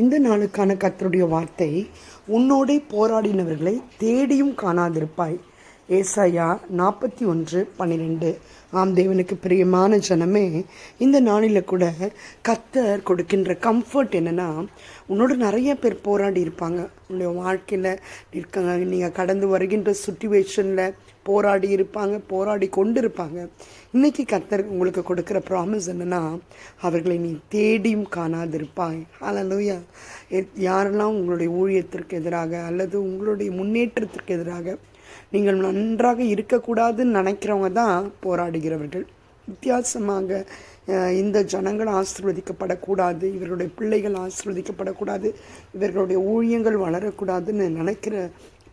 இந்த நாளுக்கான கர்த்தருடைய வார்த்தை, உன்னோடே போராடினவர்களை தேடியும் காணாதிருப்பாய். ஏசாயா 41:12. ஆம், தேவனுக்கு பிரியமான ஜனமே, இந்த நாளில் கூட கர்த்தர் கொடுக்கின்ற கம்ஃபர்ட் என்னென்னா, உன்னோட நிறைய பேர் போராடி இருப்பாங்க. உன்னுடைய வாழ்க்கையில் இருக்காங்க, நீங்கள் கடந்து வருகின்ற சுச்சுவேஷனில் போராடி இருப்பாங்க, போராடி கொண்டு இருப்பாங்க. இன்றைக்கி கர்த்தர் உங்களுக்கு கொடுக்குற ப்ராமிஸ் என்னென்னா, அவர்களை நீ தேடியும் காணாதிருப்பாய். ஹல்லேலூயா. யாரெல்லாம் உங்களுடைய ஊழியத்திற்கு எதிராக அல்லது உங்களுடைய முன்னேற்றத்திற்கு எதிராக நீங்கள் நன்றாக இருக்கக்கூடாதுன்னு நினைக்கிறவங்க தான் போராடுகிறவர்கள். வித்தியாசமாக இந்த ஜனங்கள் ஆசீர்வதிக்கப்படக்கூடாது, இவர்களுடைய பிள்ளைகள் ஆசீர்வதிக்கப்படக்கூடாது, இவர்களுடைய ஊழியங்கள் வளரக்கூடாதுன்னு நினைக்கிற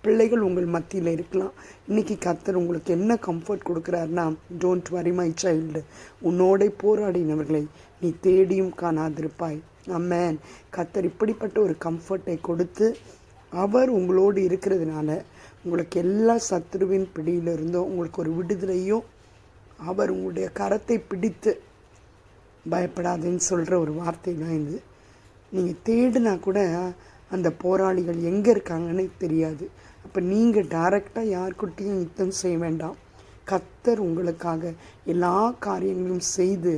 பிள்ளைகள் உங்கள் மத்தியில் இருக்கலாம். இன்றைக்கி கர்த்தர் உங்களுக்கு என்ன கம்ஃபர்ட் கொடுக்குறாருன்னா, டோன்ட் வரி மை சைல்டு, உன்னோடே போராடினவர்களை நீ தேடியும் காணாதிருப்பாய். ஆமென். கர்த்தர் இப்படிப்பட்ட ஒரு கம்ஃபர்ட்டை கொடுத்து அவர் உங்களோடு இருக்கிறதுனால உங்களுக்கு எல்லா சத்துருவின் பிடியிலிருந்தோ உங்களுக்கு ஒரு விடுதலையும், அவர் உங்களுடைய கரத்தை பிடித்து பயப்படாதுன்னு சொல்கிற ஒரு வார்த்தை தான் இது. நீங்கள் தேடினா கூட அந்த போராளிகள் எங்கே இருக்காங்கன்னு தெரியாது. அப்போ நீங்கள் டைரெக்டாக யாருக்கிட்டையும் யுத்தம் செய்ய வேண்டாம். கர்த்தர் உங்களுக்காக எல்லா காரியங்களும் செய்து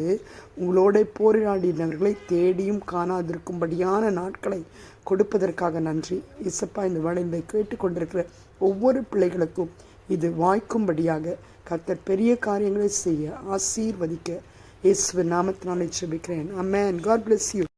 உங்களோட போராடினவர்களை தேடியும் காணாதிருக்கும்படியான நாட்களை கொடுப்பதற்காக நன்றி. இசப்பா, இந்த வேளையை கேட்டுக்கொண்டிருக்கிற ஒவ்வொரு பிள்ளைகளுக்கும் இது வாய்க்கும்படியாக கர்த்தர் பெரிய காரியங்களை செய்ய ஆசீர்வதிக்க இயேசுவின் நாமத்தினாலே ஜெபிக்கிறேன். ஆமென். God bless you.